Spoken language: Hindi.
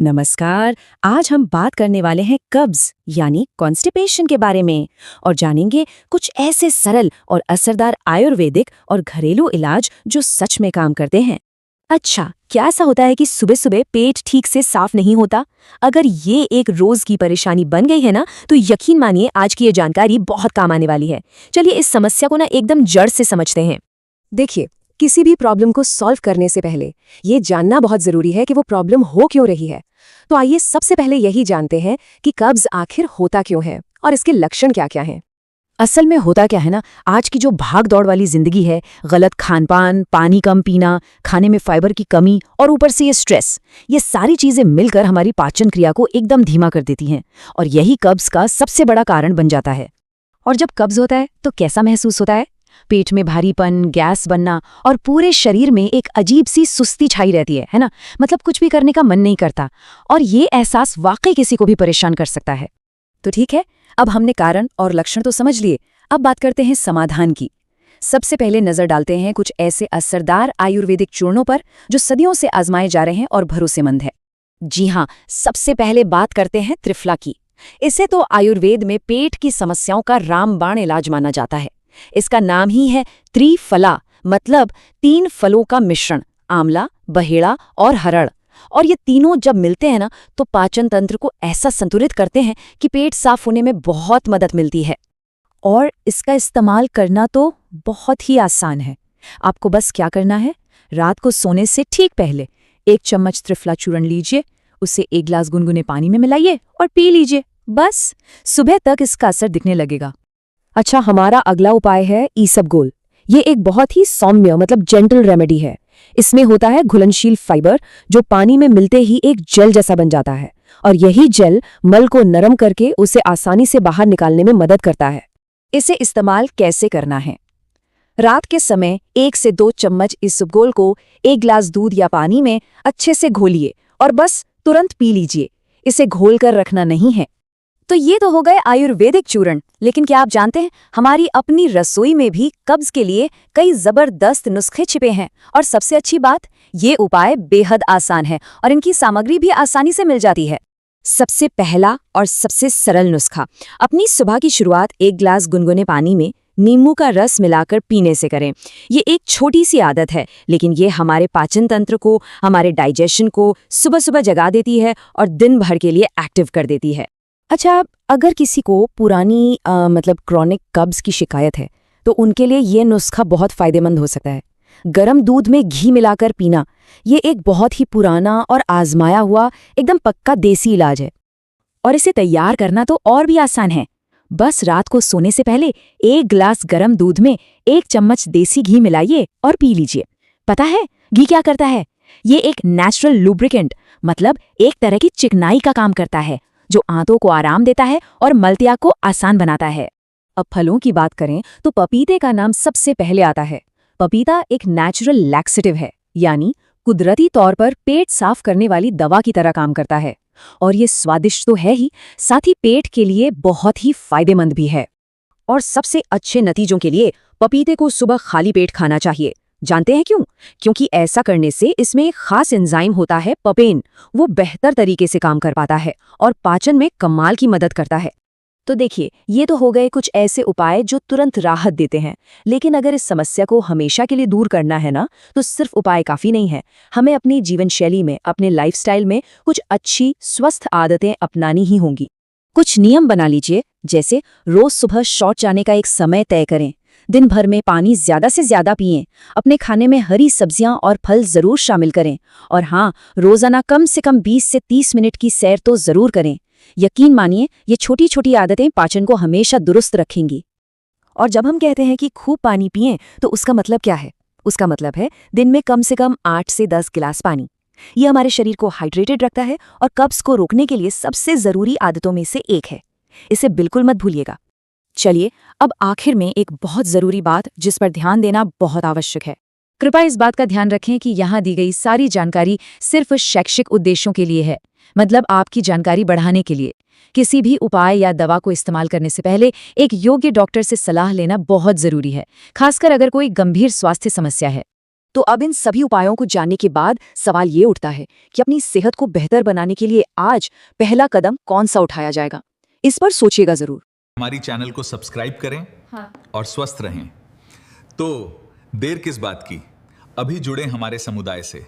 नमस्कार। आज हम बात करने वाले हैं कब्ज यानी कॉन्स्टिपेशन के बारे में और जानेंगे कुछ ऐसे सरल और असरदार आयुर्वेदिक और घरेलू इलाज जो सच में काम करते हैं। अच्छा, क्या ऐसा होता है कि सुबह सुबह पेट ठीक से साफ नहीं होता? अगर ये एक रोज की परेशानी बन गई है ना, तो यकीन मानिए आज की ये जानकारी बहुत काम आने वाली है। चलिए इस समस्या को ना एकदम जड़ से समझते हैं। देखिए, किसी भी प्रॉब्लम को सॉल्व करने से पहले ये जानना बहुत जरूरी है कि वो प्रॉब्लम हो क्यों रही है। तो आइए सबसे पहले यही जानते हैं कि कब्ज आखिर होता क्यों है और इसके लक्षण क्या क्या हैं। असल में होता क्या है ना, आज की जो भाग दौड़ वाली जिंदगी है, गलत खानपान, पानी कम पीना, खाने में फाइबर की कमी और ऊपर से ये स्ट्रेस, ये सारी चीजें मिलकर हमारी पाचन क्रिया को एकदम धीमा कर देती हैं और यही कब्ज का सबसे बड़ा कारण बन जाता है। और जब कब्ज होता है तो कैसा महसूस होता है? पेट में भारीपन, गैस बनना और पूरे शरीर में एक अजीब सी सुस्ती छाई रहती है ना? मतलब कुछ भी करने का मन नहीं करता और ये एहसास वाकई किसी को भी परेशान कर सकता है। तो ठीक है, अब हमने कारण और लक्षण तो समझ लिए। अब बात करते हैं समाधान की। सबसे पहले नजर डालते हैं कुछ ऐसे असरदार आयुर्वेदिक चूर्णों पर जो सदियों से आजमाए जा रहे हैं और भरोसेमंद है। जी हाँ, सबसे पहले बात करते हैं त्रिफला की। इसे तो आयुर्वेद में पेट की समस्याओं का रामबाण इलाज माना जाता है। इसका नाम ही है त्रिफला, मतलब 3 फलों का मिश्रण, आंवला, बहेड़ा और हरड़। और ये तीनों जब मिलते हैं ना, तो पाचन तंत्र को ऐसा संतुलित करते हैं कि पेट साफ होने में बहुत मदद मिलती है। और इसका इस्तेमाल करना तो बहुत ही आसान है। आपको बस क्या करना है, रात को सोने से ठीक पहले 1 चम्मच त्रिफला चूर्ण लीजिए, उसे 1 गिलास गुनगुने पानी में मिलाइए और पी लीजिए। बस सुबह तक इसका असर दिखने लगेगा। अच्छा, हमारा अगला उपाय है ईसबगोल। ये एक बहुत ही सौम्य मतलब जेंटल रेमेडी है। इसमें होता है घुलनशील फाइबर जो पानी में मिलते ही एक जेल जैसा बन जाता है और यही जेल मल को नरम करके उसे आसानी से बाहर निकालने में मदद करता है। इसे इस्तेमाल कैसे करना है? रात के समय 1 से 2 चम्मच ईसबगोल को 1 गिलास दूध या पानी में अच्छे से घोलिए और बस तुरंत पी लीजिए। इसे घोल कर रखना नहीं है। तो ये तो हो गए आयुर्वेदिक चूर्ण, लेकिन क्या आप जानते हैं हमारी अपनी रसोई में भी कब्ज के लिए कई जबरदस्त नुस्खे छिपे हैं। और सबसे अच्छी बात, ये उपाय बेहद आसान है और इनकी सामग्री भी आसानी से मिल जाती है। सबसे पहला और सबसे सरल नुस्खा, अपनी सुबह की शुरुआत 1 गिलास गुनगुने पानी में नींबू का रस मिलाकर पीने से करें। ये एक छोटी सी आदत है, लेकिन ये हमारे पाचन तंत्र को, हमारे डाइजेशन को सुबह सुबह जगा देती है और दिन भर के लिए एक्टिव कर देती है। अच्छा, अगर किसी को पुरानी मतलब क्रॉनिक कब्ज की शिकायत है, तो उनके लिए ये नुस्खा बहुत फायदेमंद हो सकता है। गरम दूध में घी मिलाकर पीना, ये एक बहुत ही पुराना और आजमाया हुआ एकदम पक्का देसी इलाज है। और इसे तैयार करना तो और भी आसान है। बस रात को सोने से पहले 1 गिलास गरम दूध में 1 चम्मच देसी घी मिलाइए और पी लीजिए। पता है घी क्या करता है? ये एक नेचुरल लुब्रिकेंट, मतलब एक तरह की चिकनाई का काम करता है जो आंतों को आराम देता है और मलत्याग को आसान बनाता है। अब फलों की बात करें तो पपीते का नाम सबसे पहले आता है। पपीता एक नेचुरल लैक्सेटिव है, यानी कुदरती तौर पर पेट साफ करने वाली दवा की तरह काम करता है। और ये स्वादिष्ट तो है ही, साथ ही पेट के लिए बहुत ही फायदेमंद भी है। और सबसे अच्छे नतीजों के लिए पपीते को सुबह खाली पेट खाना चाहिए। जानते हैं क्यों? क्योंकि ऐसा करने से इसमें एक खास एंजाइम होता है पपेन, वो बेहतर तरीके से काम कर पाता है और पाचन में कमाल की मदद करता है। तो देखिए, ये तो हो गए कुछ ऐसे उपाय जो तुरंत राहत देते हैं, लेकिन अगर इस समस्या को हमेशा के लिए दूर करना है ना, तो सिर्फ उपाय काफी नहीं है। हमें अपनी जीवन शैली में, अपने लाइफस्टाइल में कुछ अच्छी स्वस्थ आदतें अपनानी ही होंगी। कुछ नियम बना लीजिए, जैसे रोज सुबह शौच जाने का एक समय तय करें, दिन भर में पानी ज्यादा से ज्यादा पिएं, अपने खाने में हरी सब्जियां और फल जरूर शामिल करें, और हाँ, रोजाना कम से कम 20 से 30 मिनट की सैर तो जरूर करें। यकीन मानिए, ये छोटी छोटी आदतें पाचन को हमेशा दुरुस्त रखेंगी। और जब हम कहते हैं कि खूब पानी पिएं, तो उसका मतलब क्या है? उसका मतलब है दिन में कम से कम 8 से 10 गिलास पानी। ये हमारे शरीर को हाइड्रेटेड रखता है और कब्ज को रोकने के लिए सबसे जरूरी आदतों में से एक है। इसे बिल्कुल मत भूलिएगा। चलिए, अब आखिर में एक बहुत जरूरी बात जिस पर ध्यान देना बहुत आवश्यक है। कृपया इस बात का ध्यान रखें कि यहाँ दी गई सारी जानकारी सिर्फ शैक्षिक उद्देश्यों के लिए है, मतलब आपकी जानकारी बढ़ाने के लिए। किसी भी उपाय या दवा को इस्तेमाल करने से पहले एक योग्य डॉक्टर से सलाह लेना बहुत जरूरी है, खासकर अगर कोई गंभीर स्वास्थ्य समस्या है। तो अब इन सभी उपायों को जानने के बाद सवाल ये उठता है कि अपनी सेहत को बेहतर बनाने के लिए आज पहला कदम कौन सा उठाया जाएगा। इस पर सोचिएगा जरूर। हमारी चैनल को सब्सक्राइब करें और स्वस्थ रहें। तो देर किस बात की, अभी जुड़े हमारे समुदाय से।